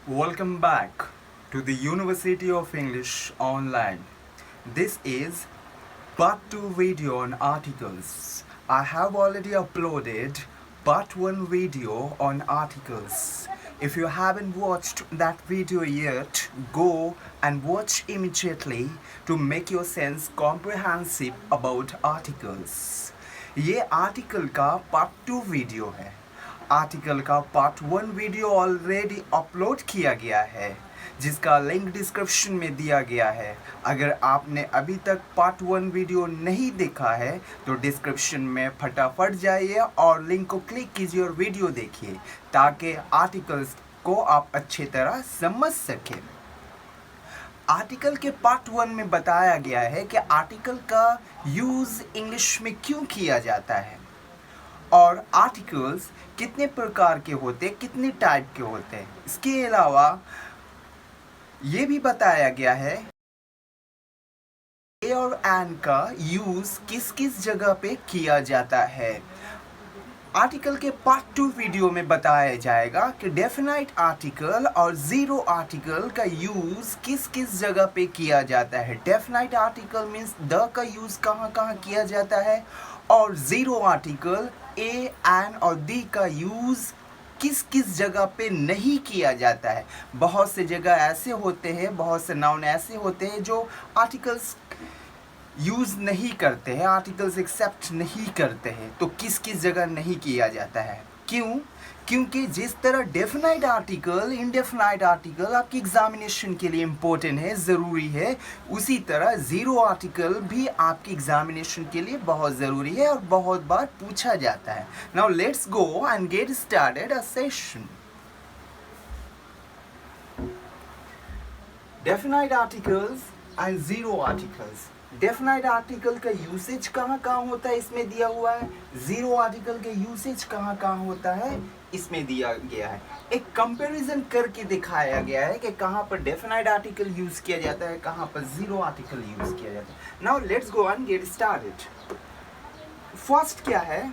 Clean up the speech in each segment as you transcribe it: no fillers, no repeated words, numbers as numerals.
Welcome back to the University of English Online. This is part 2 video on articles. I have already uploaded part 1 video on articles. If you haven't watched that video yet, go and watch immediately to make your sense comprehensive about articles. ये article का part 2 video है। Article का part 1 video already upload किया गया है जिसका link description में दिया गया है। अगर आपने अभी तक पार्ट 1 वीडियो नहीं देखा है तो डिस्क्रिप्शन में फटाफट जाइए और लिंक को क्लिक कीजिए और वीडियो देखिए ताकि आर्टिकल्स को आप अच्छी तरह समझ सकें। आर्टिकल के पार्ट 1 में बताया गया है कि आर्टिकल का यूज़ इंग्लिश में क्यों किया जाता है और आर्टिकल्स कितने प्रकार के होते हैं, कितने टाइप के होते हैं। इसके अलावा ये भी बताया गया है ए और एन का यूज़ किस किस जगह पे किया जाता है। आर्टिकल के पार्ट 2 वीडियो में बताया जाएगा कि डेफिनाइट आर्टिकल और ज़ीरो आर्टिकल का यूज़ किस किस जगह पे किया जाता है। डेफिनाइट आर्टिकल मीन्स द का यूज़ कहाँ कहाँ किया जाता है और ज़ीरो आर्टिकल ए एन और दी का यूज़ किस किस जगह पे नहीं किया जाता है। बहुत से जगह ऐसे होते हैं, बहुत से नाउन ऐसे होते हैं जो आर्टिकल्स यूज़ नहीं करते हैं, आर्टिकल्स एक्सेप्ट नहीं करते हैं। तो किस किस जगह नहीं किया जाता है, क्यों? क्योंकि जिस तरह डेफिनाइट आर्टिकल इनडेफिनाइट आर्टिकल आपकी एग्जामिनेशन के लिए इम्पोर्टेंट है, ज़रूरी है, उसी तरह ज़ीरो आर्टिकल भी आपकी एग्जामिनेशन के लिए बहुत ज़रूरी है और बहुत बार पूछा जाता है। Now let's go and get started a session. Definite articles and zero articles. Definite article का यूसेज कहाँ कहाँ होता है इसमें दिया हुआ है। ज़ीरो आर्टिकल का यूसेज कहाँ कहाँ होता है इसमें दिया गया है। एक कंपैरिजन करके दिखाया गया है कि कहाँ पर डेफिनाइट आर्टिकल यूज़ किया जाता है, कहाँ पर ज़ीरो आर्टिकल यूज़ किया जाता है। Now let's go and get started. First क्या है,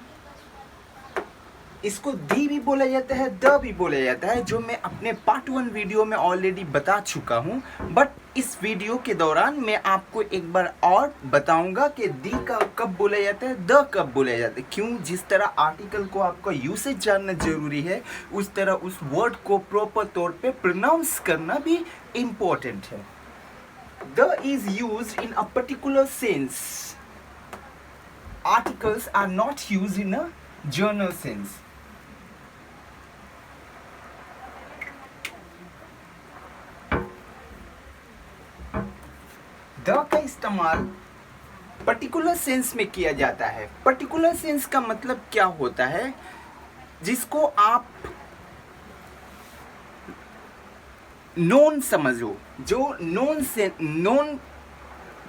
इसको दी भी बोला जाता है, द भी बोला जाता है, जो मैं अपने पार्ट 1 वीडियो में ऑलरेडी बता चुका हूँ। बट इस वीडियो के दौरान मैं आपको एक बार और बताऊंगा कि दी का कब बोला जाता है, द कब बोला जाता है। क्यों? जिस तरह आर्टिकल को आपका यूसेज जानना जरूरी है, उस तरह उस वर्ड को प्रॉपर तौर पे प्रोनाउंस करना भी इम्पोर्टेंट है। The is used in a particular sense. Articles are not used in a general sense. The का इस्तेमाल पर्टिकुलर सेंस में किया जाता है। पर्टिकुलर सेंस का मतलब क्या होता है? जिसको आप नोन समझो, जो नोन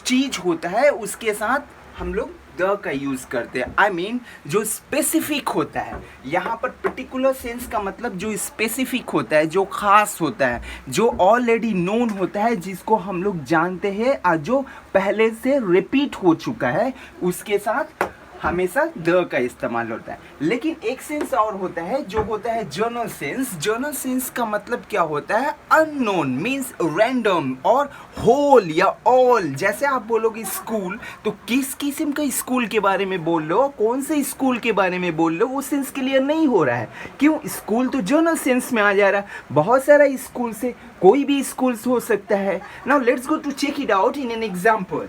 चीज होता है उसके साथ हम लोग द का यूज करते हैं। आई मीन जो स्पेसिफिक होता है। यहाँ पर पर्टिकुलर सेंस का मतलब जो स्पेसिफिक होता है, जो खास होता है, जो ऑलरेडी नोन होता है, जिसको हम लोग जानते हैं और जो पहले से रिपीट हो चुका है, उसके साथ हमेशा द का इस्तेमाल होता है। लेकिन एक सेंस और होता है जो होता है जनरल सेंस। जनरल सेंस का मतलब क्या होता है? अननोन मीन्स रैंडम और होल या ऑल। जैसे आप बोलोगे स्कूल, तो किस किस्म का स्कूल के बारे में बोल लो, कौन से स्कूल के बारे में बोल लो, वो सेंस क्लियर नहीं हो रहा है। क्यों? स्कूल तो जनरल सेंस में आ जा रहा है। बहुत सारा स्कूल से कोई भी स्कूल हो सकता है। Now let's go to check it out in an example.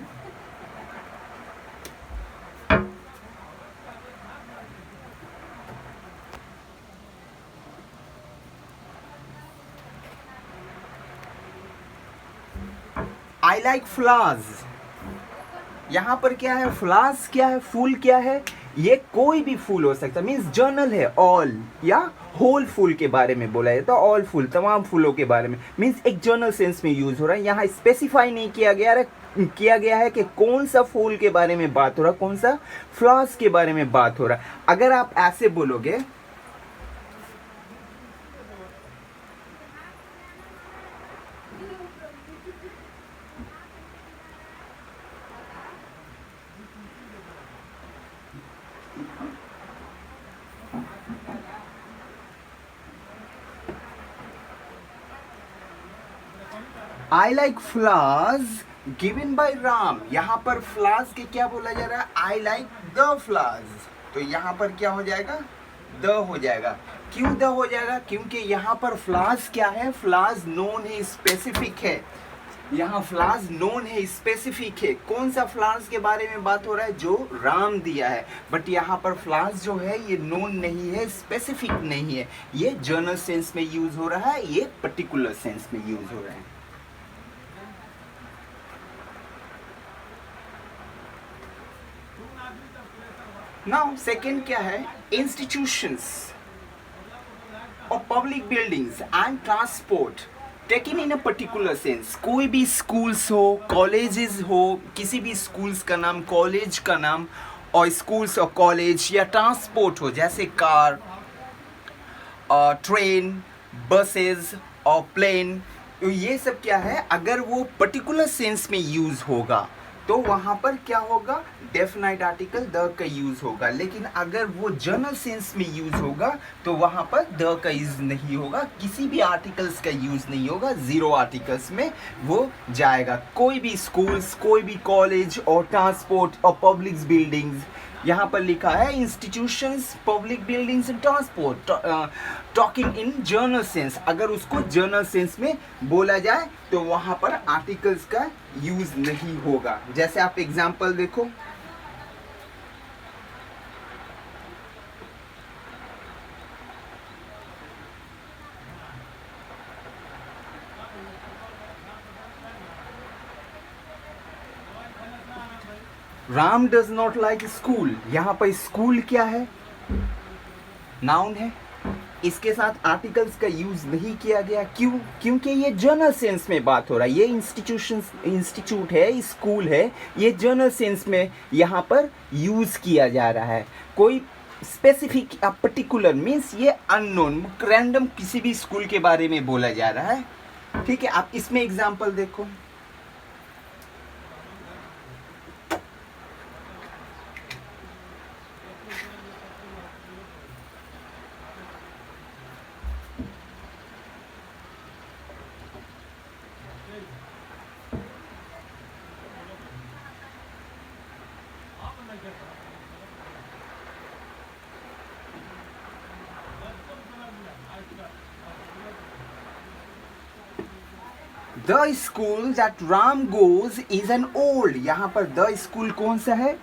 I like flowers. यहाँ पर क्या है? फ्लावर्स क्या है? फूल क्या है? ये कोई भी फूल हो सकता है, मीन्स जनरल है, ऑल या होल फूल के बारे में बोला जाता है। ऑल फूल, तमाम फूलों के बारे में, मीन्स एक जनरल सेंस में यूज हो रहा है। यहाँ स्पेसिफाई नहीं किया गया है कि कौन सा फूल के बारे में बात हो रहा है, कौन सा फ्लावर्स के बारे में बात हो रहा है। अगर आप ऐसे बोलोगे आई like flowers given by Ram. यहाँ पर फ्लावर्स के क्या बोला जा रहा है? I like the flowers. तो यहाँ पर क्या हो जाएगा? द हो जाएगा। क्यों द हो जाएगा? क्योंकि यहाँ पर फ्लावर्स क्या है? फ्लावर्स नोन है, स्पेसिफिक है। यहाँ फ्लावर्स नोन है, स्पेसिफिक है। कौन सा फ्लावर्स के बारे में बात हो रहा है? जो राम दिया है। बट यहाँ पर फ्लावर्स जो है ये नोन नहीं है, स्पेसिफिक नहीं है। ये जनरल सेंस में यूज हो रहा है, ये पर्टिकुलर सेंस में यूज हो रहा है। नाउ सेकेंड क्या है? इंस्टीट्यूशंस और public buildings and transport taken in a particular sense. कोई भी स्कूल्स हो, कॉलेजेस हो, किसी भी स्कूल्स का नाम, कॉलेज का नाम, और स्कूल्स और कॉलेज या ट्रांसपोर्ट हो, जैसे कार, ट्रेन, बसेस और प्लेन, तो ये सब क्या है? अगर वो पर्टिकुलर सेंस में यूज होगा तो वहां पर क्या होगा? डेफिनाइट आर्टिकल द का यूज होगा। लेकिन अगर वो जनरल सेंस में यूज होगा तो वहां पर द का यूज नहीं होगा, किसी भी आर्टिकल्स का यूज नहीं होगा, जीरो आर्टिकल्स में वो जाएगा। कोई भी स्कूल्स, कोई भी कॉलेज और ट्रांसपोर्ट और पब्लिक बिल्डिंग्स, यहाँ पर लिखा है institutions, public buildings and transport, talking in general sense. अगर उसको जनरल सेंस में बोला जाए तो वहां पर आर्टिकल्स का यूज नहीं होगा। जैसे आप एग्जांपल देखो, Ram does not like school. यहाँ पर स्कूल क्या है? नाउन है, इसके साथ आर्टिकल्स का यूज नहीं किया गया। क्यों? क्योंकि ये जनरल सेंस में बात हो रहा है। ये इंस्टीट्यूट है, स्कूल है, ये जनरल सेंस में यहाँ पर यूज किया जा रहा है। कोई स्पेसिफिक या पर्टिकुलर मीन्स ये अननोन, रैंडम किसी भी स्कूल के बारे में बोला जा रहा है। ठीक है, आप इसमें एग्जाम्पल देखो। The school that Ram goes is an old. यहाँ पर द स्कूल कौन सा है?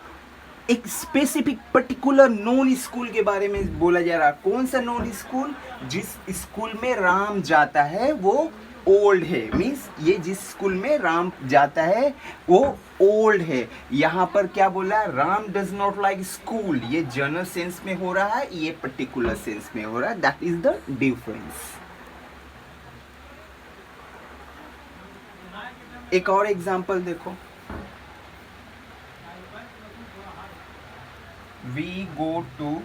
एक स्पेसिफिक पर्टिकुलर नॉन स्कूल के बारे में बोला जा रहा है। कौन सा नॉन स्कूल? जिस स्कूल में राम जाता है वो ओल्ड है। मीन्स ये जिस स्कूल में राम जाता है वो ओल्ड है। यहाँ पर क्या बोला? Ram does not like school. ये जनरल सेंस में हो रहा है, ये पर्टिकुलर सेंस में हो रहा है। That is the difference. एक और एग्जाम्पल देखो, we go to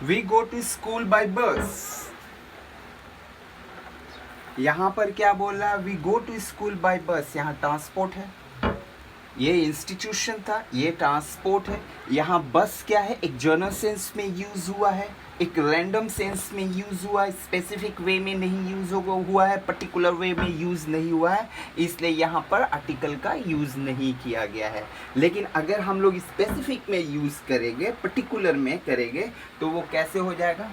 we go to school by bus. यहाँ पर क्या बोल रहा है? We go to school by bus. यहाँ ट्रांसपोर्ट है, ये इंस्टीट्यूशन था, ये ट्रांसपोर्ट है। यहाँ बस क्या है? एक जनरल सेंस में यूज हुआ है, एक रैंडम सेंस में यूज हुआ है, स्पेसिफिक वे में नहीं यूज हुआ है, पर्टिकुलर वे में यूज नहीं हुआ है, इसलिए यहाँ पर आर्टिकल का यूज नहीं किया गया है। लेकिन अगर हम लोग स्पेसिफिक में यूज करेंगे, पर्टिकुलर में करेंगे, तो वो कैसे हो जाएगा?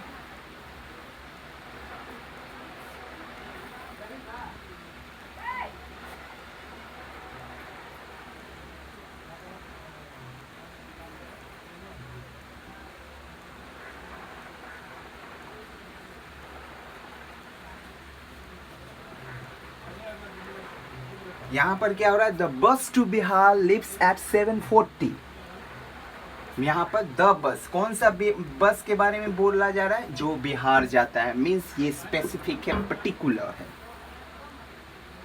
यहाँ पर क्या हो रहा है? The bus to Bihar lives at 7:40। यहाँ पर द बस, कौन सा बस के बारे में बोला जा रहा है? जो बिहार जाता है। मीन्स ये स्पेसिफिक है, पर्टिकुलर है।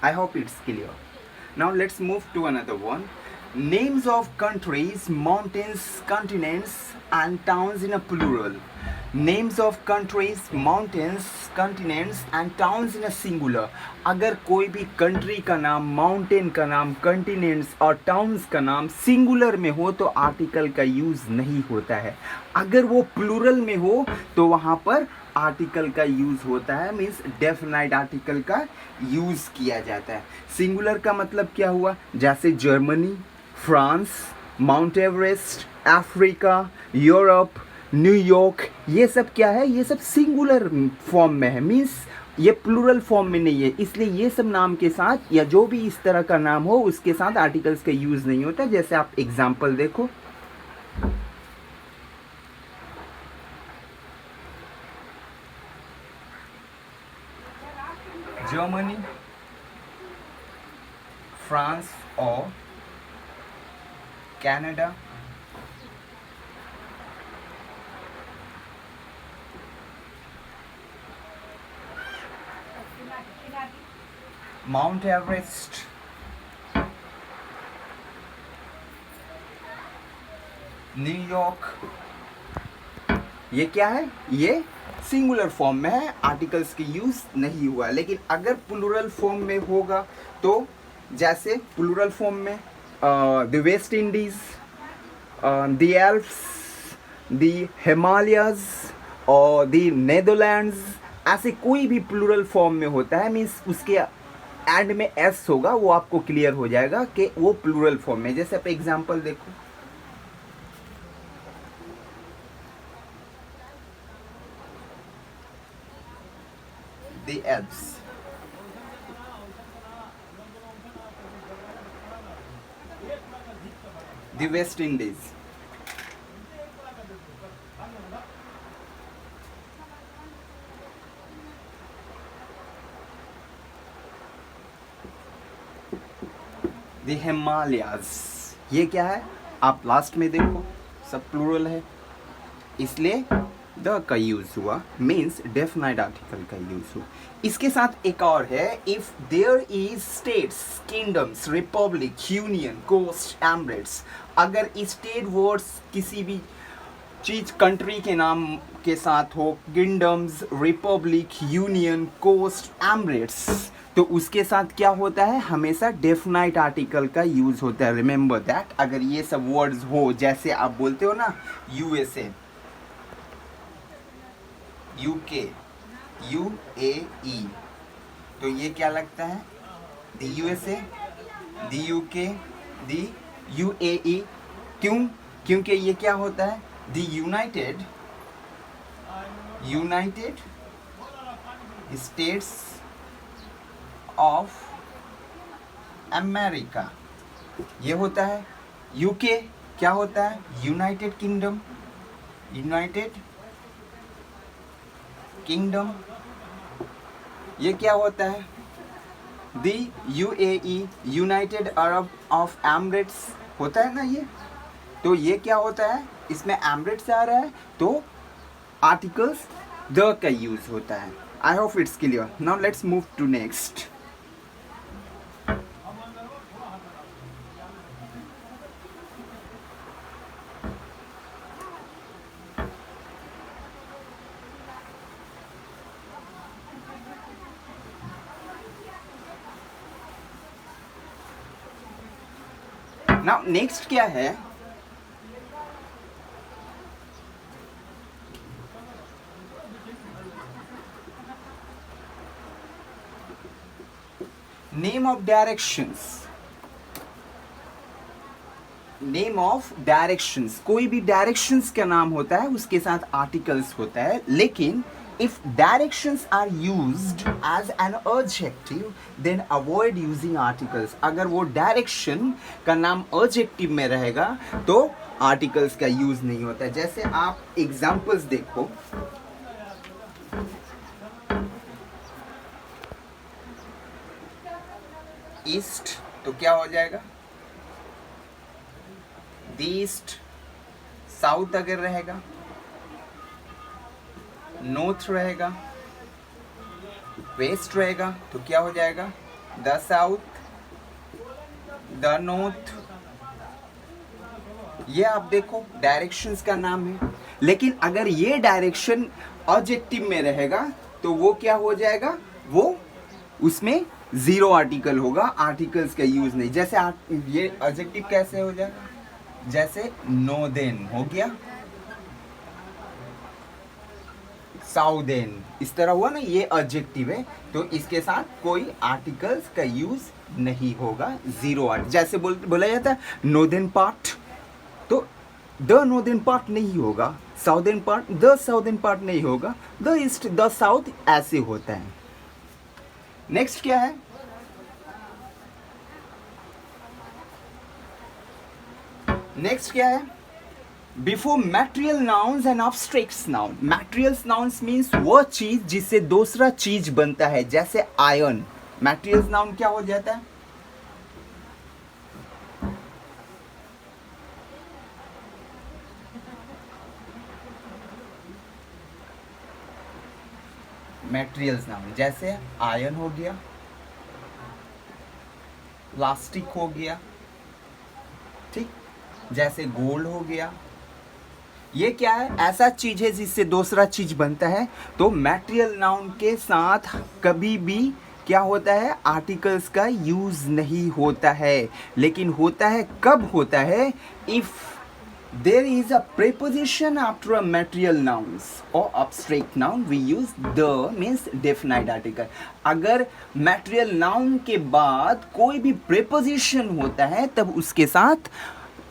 I hope it's clear. Now let's move to another one. Names of countries, mountains, continents and towns in a plural. Names of countries, mountains, continents and towns in a singular. अगर कोई भी country का नाम, mountain का नाम, continents और towns का नाम सिंगुलर में हो तो आर्टिकल का यूज़ नहीं होता है. अगर वो प्लूरल में हो तो वहाँ पर आर्टिकल का यूज़ होता है, मीन्स डेफिनाइट आर्टिकल का यूज़ किया जाता है. सिंगुलर का मतलब क्या हुआ, जैसे Germany, France, mount Everest, Africa, Europe, New York, ये सब क्या है, ये सब सिंगुलर फॉर्म में है, मीन्स ये प्लूरल फॉर्म में नहीं है. इसलिए ये सब नाम के साथ या जो भी इस तरह का नाम हो उसके साथ आर्टिकल्स का यूज़ नहीं होता. जैसे आप एग्जाम्पल देखो, जर्मनी, फ्रांस और कनाडा, माउंट एवरेस्ट, न्यूयॉर्क, ये क्या है, ये सिंगुलर फॉर्म में है, आर्टिकल्स की यूज़ नहीं हुआ. लेकिन अगर प्लूरल फॉर्म में होगा तो जैसे प्लूरल फॉर्म में the West Indies, the Alps, the Himalayas और द नेदरलैंड्स, ऐसे कोई भी प्लूरल फॉर्म में होता है, मीन्स उसके एंड में एस होगा, वो आपको क्लियर हो जाएगा कि वो प्लूरल फॉर्म में. जैसे आप एग्जांपल देखो, the Alps, the West Indies, the Himalayas. ये क्या है, आप लास्ट में देखो सब प्लूरल है, इसलिए द का यूज हुआ, मीन्स डेफिनाइट आर्टिकल का यूज हुआ. इसके साथ एक और है, if there is states, kingdoms, republic, union, coast, emirates. अगर स्टेट वर्ड्स किसी भी चीज कंट्री के नाम के साथ हो, kingdoms, republic, union, coast, emirates, तो उसके साथ क्या होता है, हमेशा डेफिनाइट आर्टिकल का यूज होता है. Remember that. अगर ये सब वर्ड्स हो, जैसे आप बोलते हो ना यूएसए, यूके, यूएई, तो ये क्या लगता है, the USA, the UK, the UAE. क्यों, क्योंकि ये क्या होता है, the United states of America, ये होता है. यूके क्या होता है, यूनाइटेड किंगडम, ये क्या होता है, the UAE, United Arab of Emirates होता है ना ये. तो ये क्या होता है, इसमें एमरेट्स आ रहा है तो आर्टिकल्स द का यूज होता है. I hope it's clear. Now let's move to next. Now next क्या है, name of directions. Name of directions, कोई भी डायरेक्शंस का नाम होता है उसके साथ आर्टिकल्स होता है. लेकिन if directions are used as an adjective then avoid using articles. अगर वो डायरेक्शन का नाम adjective में रहेगा तो आर्टिकल्स का यूज नहीं होता है. जैसे आप एग्जांपल्स देखो, ईस्ट तो क्या हो जाएगा, ईस्ट. साउथ अगर रहेगा, नॉर्थ रहेगा, वेस्ट रहेगा तो क्या हो जाएगा, द साउथ, द नॉर्थ, ये आप देखो डायरेक्शंस का नाम है, लेकिन अगर ये डायरेक्शन ऑब्जेक्टिव में रहेगा तो वो क्या हो जाएगा, वो उसमें जीरो आर्टिकल होगा, आर्टिकल्स का यूज नहीं। जैसे ये ऑब्जेक्टिव कैसे हो जाएगा, जैसे नो देन हो गया, साउदेन, इस तरह हुआ ना, ये एडजेक्टिव है तो इसके साथ कोई आर्टिकल्स का यूज नहीं होगा, जीरो आर्ट। जैसे बोला जाता है नॉर्दर्न पार्ट, तो द नॉर्दर्न पार्ट नहीं होगा, southern part the southern part नहीं होगा, द ईस्ट द साउथ ऐसे होता है। नेक्स्ट क्या है, नेक्स्ट क्या है, before material nouns and abstract noun. Material nouns means वो चीज जिससे दूसरा चीज बनता है, जैसे आयरन, मैटेरियल नाउन क्या हो जाता है, मैटेरियल्स नाउन। जैसे आयरन हो गया, प्लास्टिक हो गया, ठीक, जैसे गोल्ड हो गया, ये क्या है, ऐसा चीज है जिससे दूसरा चीज बनता है। तो मैटेरियल नाउन के साथ कभी भी क्या होता है, आर्टिकल्स का यूज नहीं होता है, लेकिन होता है कब होता है, if there is a preposition after a material nouns or abstract noun, we use the means definite article। अगर material noun के बाद कोई भी preposition होता है तब उसके साथ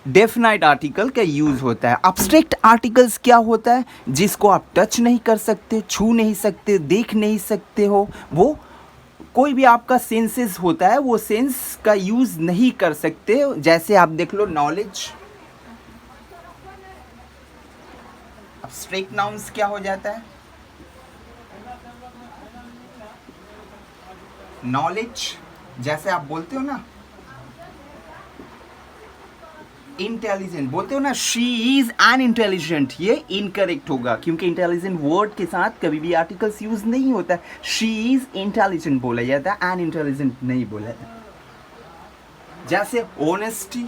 डेफिनाइट आर्टिकल का यूज होता है। अब्स्ट्रैक्ट आर्टिकल्स क्या होता है, जिसको आप टच नहीं कर सकते, छू नहीं सकते, देख नहीं सकते हो, वो कोई भी आपका सेंसेस होता है, वो सेंस का यूज नहीं कर सकते। जैसे आप देख लो नॉलेज, अब्स्ट्रैक्ट नाउन्स क्या हो जाता है, नॉलेज, जैसे आप बोलते हो ना इंटेलिजेंट, बोलते हो ना शी इज एन इंटेलिजेंट, ये इनकरेक्ट होगा क्योंकि इंटेलिजेंट वर्ड के साथ कभी भी आर्टिकल्स यूज नहीं होता। शी इज इंटेलिजेंट बोला जाता है, एन इंटेलिजेंट नहीं बोला जाता। जैसे ऑनेस्टी,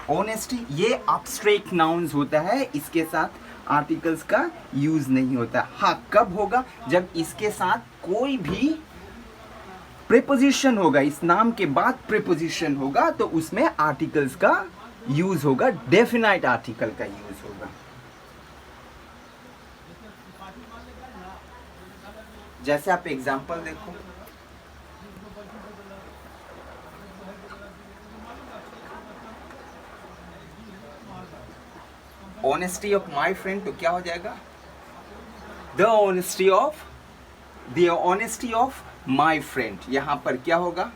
ऑनेस्टी ये एब्स्ट्रैक्ट नाउन्स होता है, इसके साथ आर्टिकल्स का यूज नहीं होता। हाँ कब होगा, जब इसके साथ कोई भी प्रीपोजिशन होगा, इस नाम के बाद प्रीपोजिशन होगा तो उसमें आर्टिकल्स का यूज होगा, डेफिनाइट आर्टिकल का यूज होगा। जैसे आप एग्जांपल देखो, ऑनेस्टी ऑफ माई फ्रेंड, तो क्या हो जाएगा, the honesty of my friend. यहां पर क्या होगा,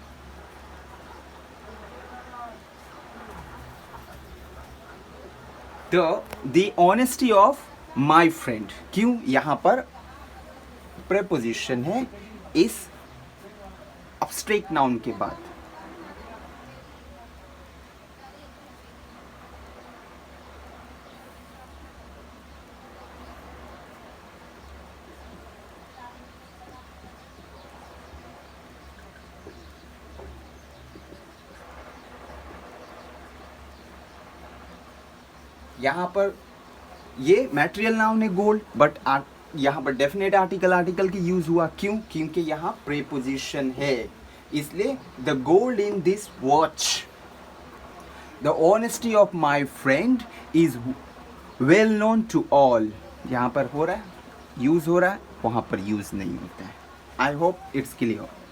the honesty of my friend. क्यों, यहां पर प्रेपोजिशन है इस एब्स्ट्रैक्ट नाउन के बाद। यहाँ पर ये मैटेरियल नाउन है गोल्ड, बट यहाँ पर डेफिनेट आर्टिकल की यूज हुआ, क्यों, क्योंकि यहाँ प्रीपोजिशन है, इसलिए the gold in this watch, the honesty of my friend is well known to all. यहाँ पर हो रहा है, यूज हो रहा है, वहाँ पर यूज नहीं होता है। I hope it's clear.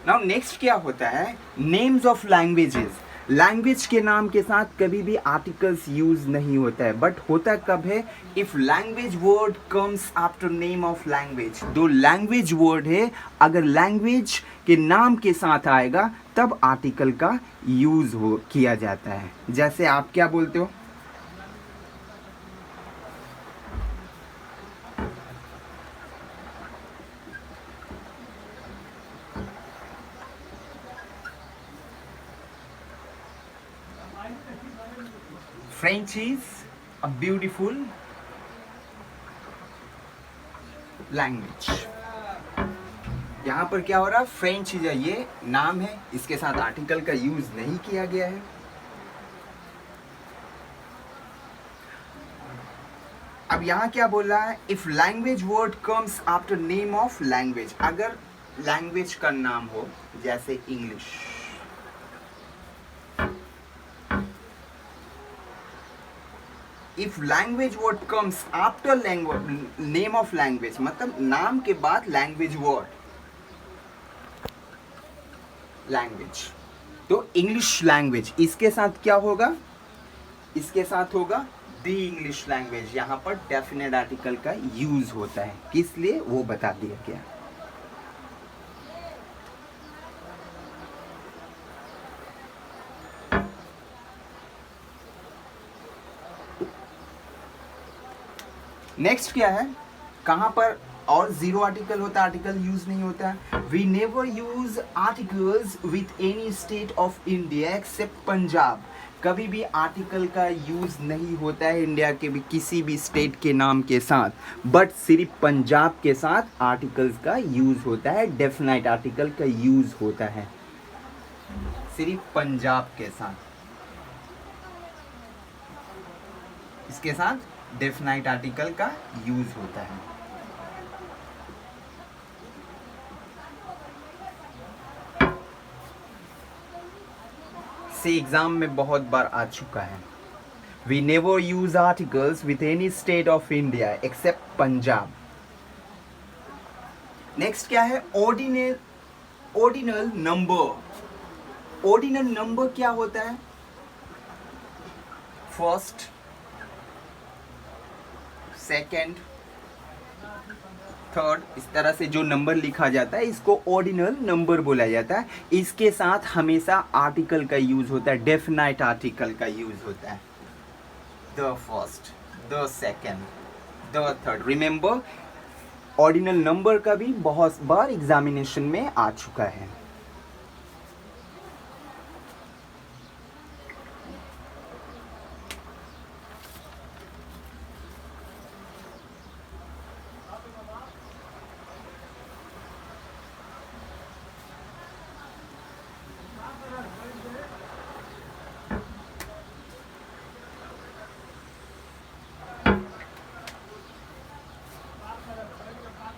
Now next क्या होता है, नेम्स ऑफ लैंग्वेजेस। लैंग्वेज के नाम के साथ कभी भी आर्टिकल्स यूज नहीं होता है, बट होता कब है, if language word comes after name of language. दो लैंग्वेज वर्ड है, अगर लैंग्वेज के नाम के साथ आएगा तब आर्टिकल का यूज किया जाता है। जैसे आप क्या बोलते हो, French is a beautiful language. यहाँ पर क्या हो रहा है, फ्रेंच जो ये नाम है इसके साथ आर्टिकल का यूज नहीं किया गया है। अब यहाँ क्या बोल रहा है, if language word comes after name of language, अगर लैंग्वेज का नाम हो जैसे English, if language word comes after name of language, मतलब नाम के बाद लैंग्वेज वर्ड, लैंग्वेज, तो इंग्लिश लैंग्वेज, इसके साथ क्या होगा, इसके साथ होगा द इंग्लिश लैंग्वेज। यहाँ पर डेफिनेट आर्टिकल का यूज होता है, किस लिए वो बता दिया गया। नेक्स्ट क्या है, कहां पर और जीरो आर्टिकल होता है, आर्टिकल यूज नहीं होता है। We never use articles with any state of India except Punjab, कभी भी आर्टिकल का यूज नहीं होता है इंडिया के भी किसी भी स्टेट के नाम के साथ, बट सिर्फ पंजाब के साथ आर्टिकल्स का यूज होता है, डेफिनाइट आर्टिकल का यूज होता है सिर्फ पंजाब के साथ, इसके साथ डेफिनाइट आर्टिकल का यूज होता है। से एग्जाम में बहुत बार आ चुका है। We never use articles with any state of India except Punjab. Next क्या है, ऑर्डिनल नंबर। ऑर्डिनल नंबर क्या होता है, फर्स्ट, सेकेंड, थर्ड, इस तरह से जो नंबर लिखा जाता है इसको ऑर्डिनल नंबर बोला जाता है। इसके साथ हमेशा आर्टिकल का यूज होता है, डेफिनाइट आर्टिकल का यूज होता है, the first, the second, the third. Remember, ordinal number का भी बहुत बार एग्जामिनेशन में आ चुका है।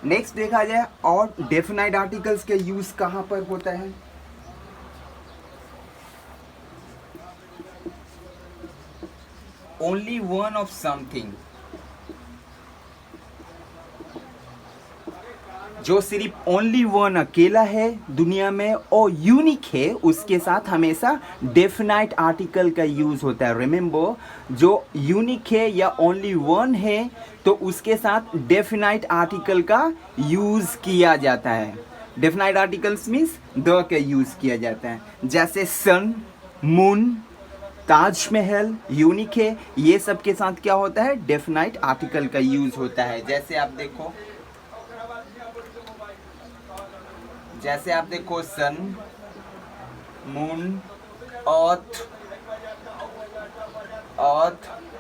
नेक्स्ट देखा जाए और डेफिनाइट आर्टिकल्स के यूज कहां पर होता है। ओनली वन ऑफ समथिंग, जो सिर्फ ओनली वन अकेला है दुनिया में और यूनिक है, उसके साथ हमेशा डेफिनाइट आर्टिकल का यूज होता है। रिमेंबर, जो यूनिक है या ओनली वन है तो उसके साथ डेफिनाइट आर्टिकल का यूज किया जाता है। डेफिनाइट आर्टिकल्स मीन्स द का यूज किया जाता है, जैसे सन, मून, ताजमहल यूनिक है, ये सब के साथ क्या होता है, डेफिनाइट आर्टिकल का यूज होता है। जैसे आप देखो सन, मून, अर्थ,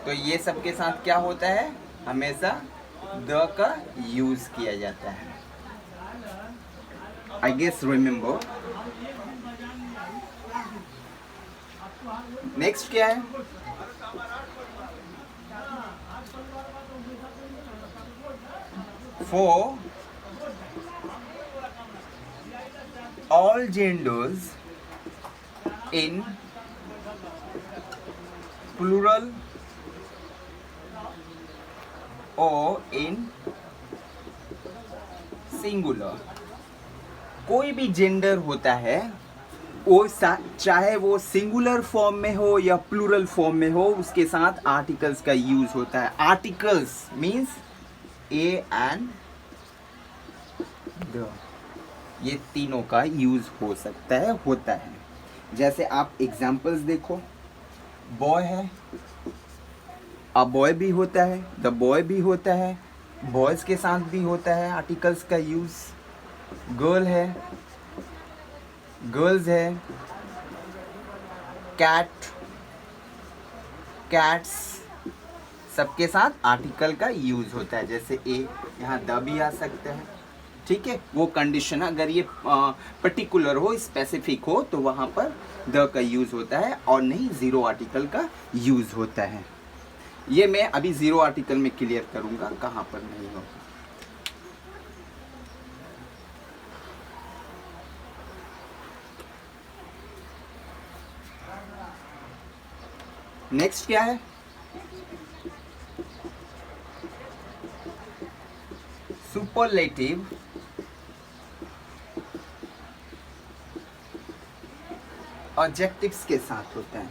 तो ये सब के साथ क्या होता है, हमेशा द का यूज किया जाता है। I guess remember. नेक्स्ट क्या है, for all genders in plural or in singular, कोई भी जेंडर होता है वो चाहे वो सिंगुलर फॉर्म में हो या प्लूरल फॉर्म में हो, उसके साथ आर्टिकल्स का यूज होता है। Articles means A and the, ये तीनों का यूज हो सकता है, होता है। जैसे आप एग्जाम्पल्स देखो, बॉय है, अ बॉय भी होता है, द बॉय भी होता है, बॉयज के साथ भी होता है आर्टिकल्स का यूज। गर्ल है, गर्ल्स है, कैट, कैट्स, सबके साथ आर्टिकल का यूज होता है। जैसे ए, यहाँ द भी आ सकता है, ठीक है। वो कंडीशन अगर ये पर्टिकुलर हो, स्पेसिफिक हो, तो वहाँ पर द का यूज होता है और नहीं जीरो आर्टिकल का यूज होता है। ये मैं अभी जीरो आर्टिकल में क्लियर करूँगा कहाँ पर नहीं होगा। नेक्स्ट क्या है, सुपरलेटिव ऑब्जेक्टिव्स के साथ होता है।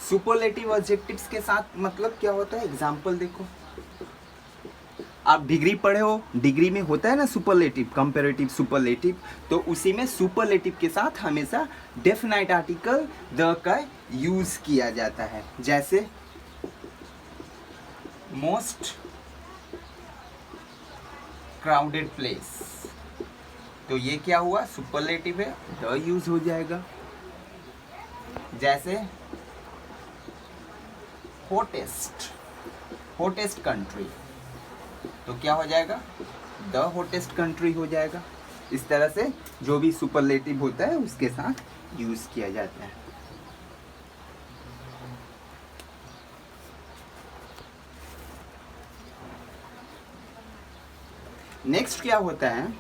सुपरलेटिव ऑब्जेक्टिव्स के साथ मतलब क्या होता है, एग्जांपल देखो, आप डिग्री पढ़े हो, डिग्री में होता है ना सुपरलेटिव, कंपैरेटिव सुपरलेटिव, तो उसी में सुपरलेटिव के साथ हमेशा डेफिनाइट आर्टिकल द का यूज किया जाता है। जैसे मोस्ट क्राउडेड प्लेस, तो ये क्या हुआ, सुपरलेटिव है, द यूज हो जाएगा। जैसे हॉटेस्ट कंट्री, तो क्या हो जाएगा, द हॉटेस्ट कंट्री हो जाएगा। इस तरह से जो भी सुपरलेटिव होता है उसके साथ यूज किया जाता है। नेक्स्ट क्या होता है,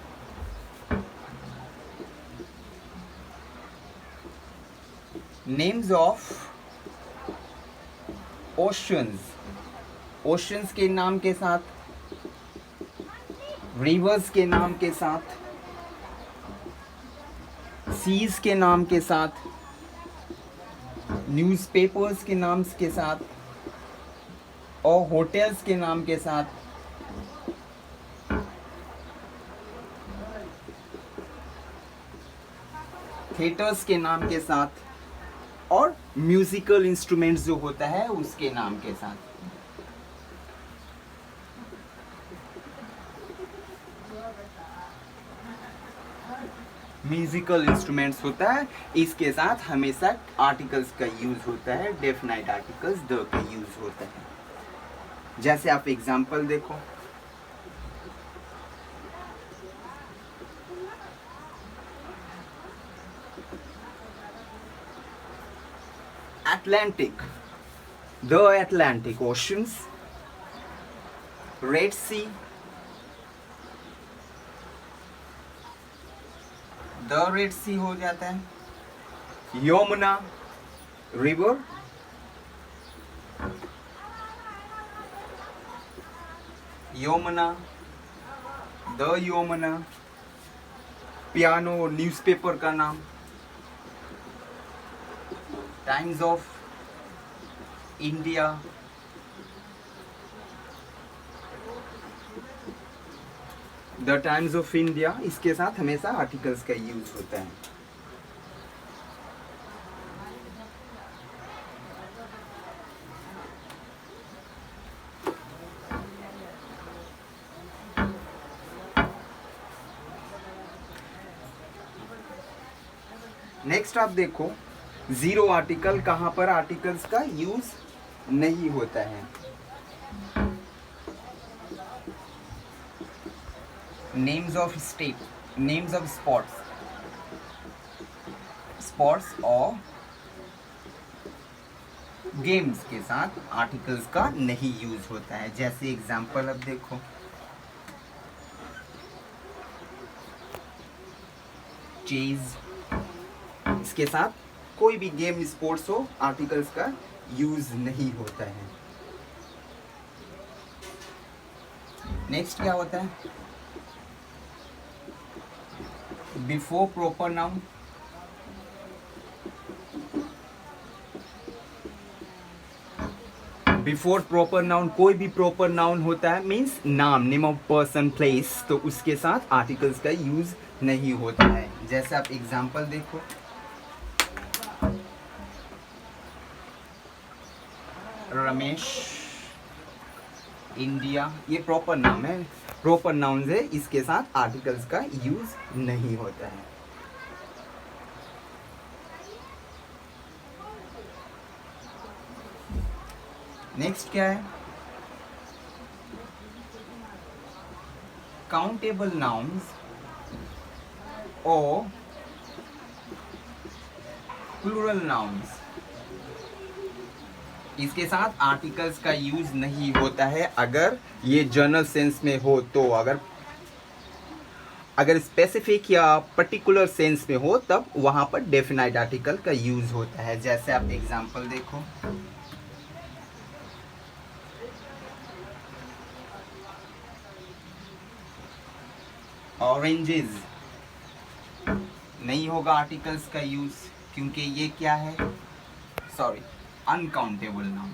नेम्स ऑफ ओशंस, ओशंस के नाम के साथ, रिवर्स के नाम के साथ, सीज के नाम के साथ, न्यूज़पेपर्स के नाम के साथ और होटल्स के नाम के साथ, थिएटर्स के नाम के साथ और म्यूजिकल इंस्ट्रूमेंट्स जो होता है उसके नाम के साथ। म्यूजिकल इंस्ट्रूमेंट्स होता है, इसके साथ हमेशा आर्टिकल्स का यूज होता है, डेफिनाइट आर्टिकल्स द का यूज होता है। जैसे आप एग्जांपल देखो, Atlantic, the Atlantic Oceans, Red Sea, the Red Sea हो जाता है, Yamuna river, Yamuna, the Yamuna, piano newspaper का नाम, times of India, the times of India, इसके साथ हमेशा आर्टिकल्स का यूज होता है। नेक्स्ट आप देखो, जीरो आर्टिकल, कहाँ पर आर्टिकल्स का यूज नहीं होता है। Names of state, names of spots, spots और गेम्स के साथ आर्टिकल्स का नहीं यूज होता है। जैसे एग्जांपल अब देखो, चेज, इसके साथ कोई भी गेम स्पोर्ट्स हो, आर्टिकल्स का यूज नहीं होता है। नेक्स्ट क्या होता है, before proper noun, before proper noun, कोई भी प्रॉपर नाउन होता है मीन्स नाम, नेम ऑफ पर्सन, प्लेस, तो उसके साथ आर्टिकल्स का यूज नहीं होता है। जैसे आप एग्जांपल देखो, रमेश, इंडिया, ये प्रॉपर नाम है, प्रॉपर नाउन है, इसके साथ आर्टिकल्स का यूज नहीं होता है। नेक्स्ट क्या है? काउंटेबल नाउन्स और प्लूरल नाउन्स, इसके साथ आर्टिकल्स का यूज नहीं होता है अगर ये जनरल सेंस में हो तो। अगर स्पेसिफिक या पर्टिकुलर सेंस में हो तब वहां पर डेफिनाइट आर्टिकल का यूज होता है। जैसे आप एग्जांपल देखो, ऑरेंजेस नहीं होगा आर्टिकल्स का यूज, क्योंकि ये क्या है? Sorry, uncountable noun.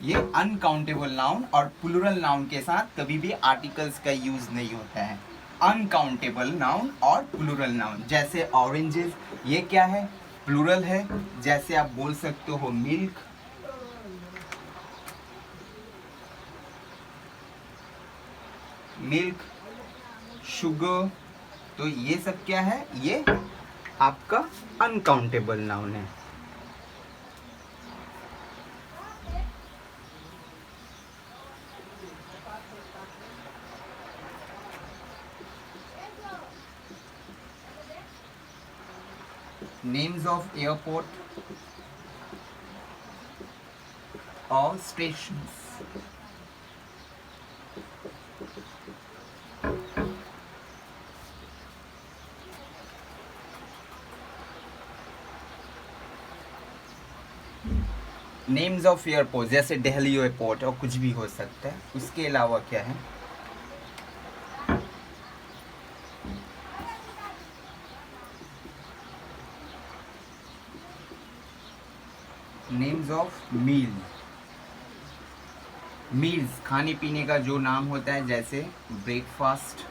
ये अनकाउंटेबल नाउन और प्लूरल नाउन के साथ कभी भी आर्टिकल्स का यूज नहीं होता है। अनकाउंटेबल नाउन और प्लूरल नाउन, जैसे ऑरेंजेस, ये क्या है? प्लूरल है। जैसे आप बोल सकते हो मिल्क, मिल्क, शुगर, तो ये सब क्या है? ये आपका अनकाउंटेबल नाउन है। Names of airport or stations. Names of airport, जैसे दिल्ली एयरपोर्ट और कुछ भी हो सकता है। उसके अलावा क्या है? नेम्स ऑफ मील, मील्स खाने पीने का जो नाम होता है, जैसे ब्रेकफास्ट,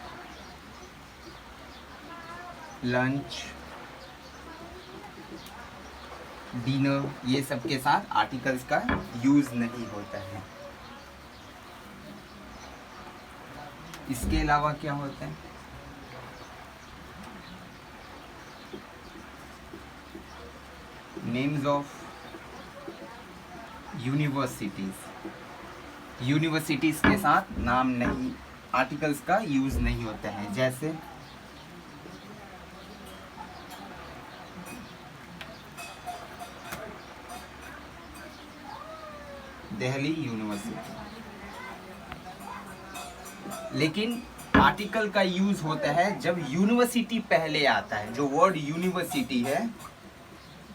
लंच, डिनर, ये सब के साथ आर्टिकल्स का यूज नहीं होता है। इसके अलावा क्या होता है? नेम्स ऑफ यूनिवर्सिटीज, यूनिवर्सिटीज के साथ नाम नहीं, आर्टिकल्स का यूज नहीं होता है। जैसे दिल्ली यूनिवर्सिटी, लेकिन आर्टिकल का यूज होता है जब यूनिवर्सिटी पहले आता है। जो वर्ड यूनिवर्सिटी है,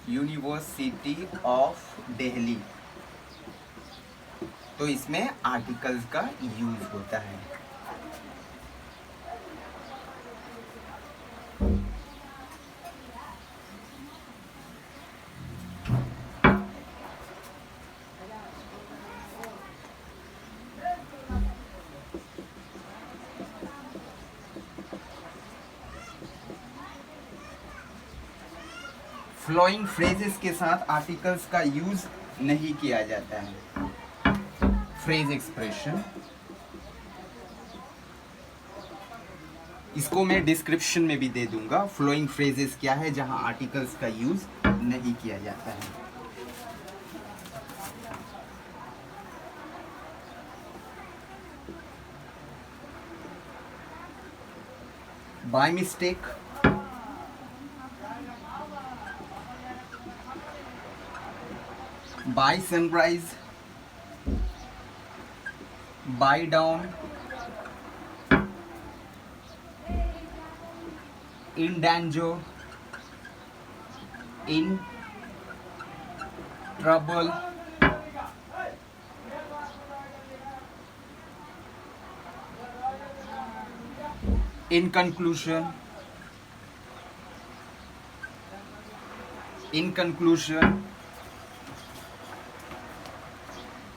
यूनिवर्सिटी ऑफ दिल्ली, तो इसमें आर्टिकल्स का यूज होता है। फ्लोइंग फ्रेजेस के साथ आर्टिकल्स का यूज नहीं किया जाता है। फ्रेज एक्सप्रेशन, इसको मैं डिस्क्रिप्शन में भी दे दूंगा। फ्लोइंग फ्रेजेस क्या है जहां आर्टिकल्स का यूज नहीं किया जाता है। By mistake, by sunrise, by dawn, in danger, in trouble, in conclusion, in conclusion,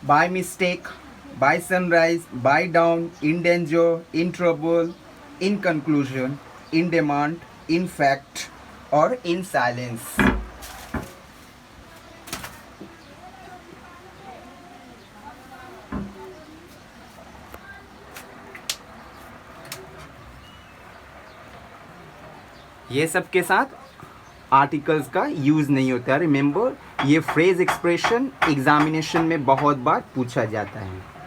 by mistake, by sunrise, by dawn, in danger, in trouble, in conclusion, in demand, in fact, or in silence. ये सब के साथ articles का use नहीं होता है। Remember, ये phrase expression examination में बहुत बार पूछा जाता है।